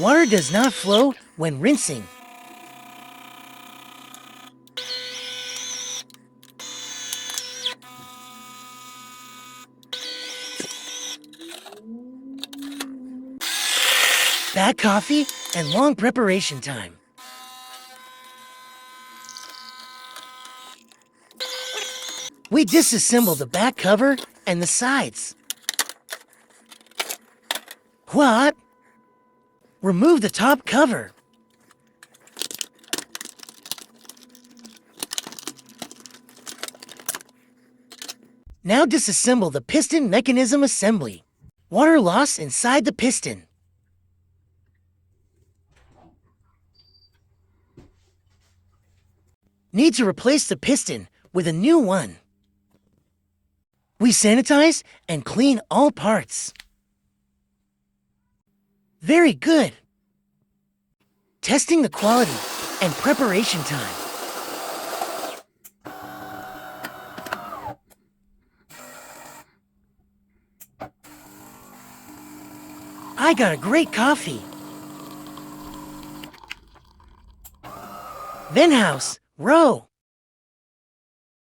Water does not flow when rinsing. Bad coffee and long preparation time. We disassemble the back cover and the sides. What? Remove the top cover. Now disassemble the piston mechanism assembly. Water loss inside the piston. Need to replace the piston with a new one. We sanitize and clean all parts. Very good. Testing the quality and preparation time. I got a great coffee. Then house, row.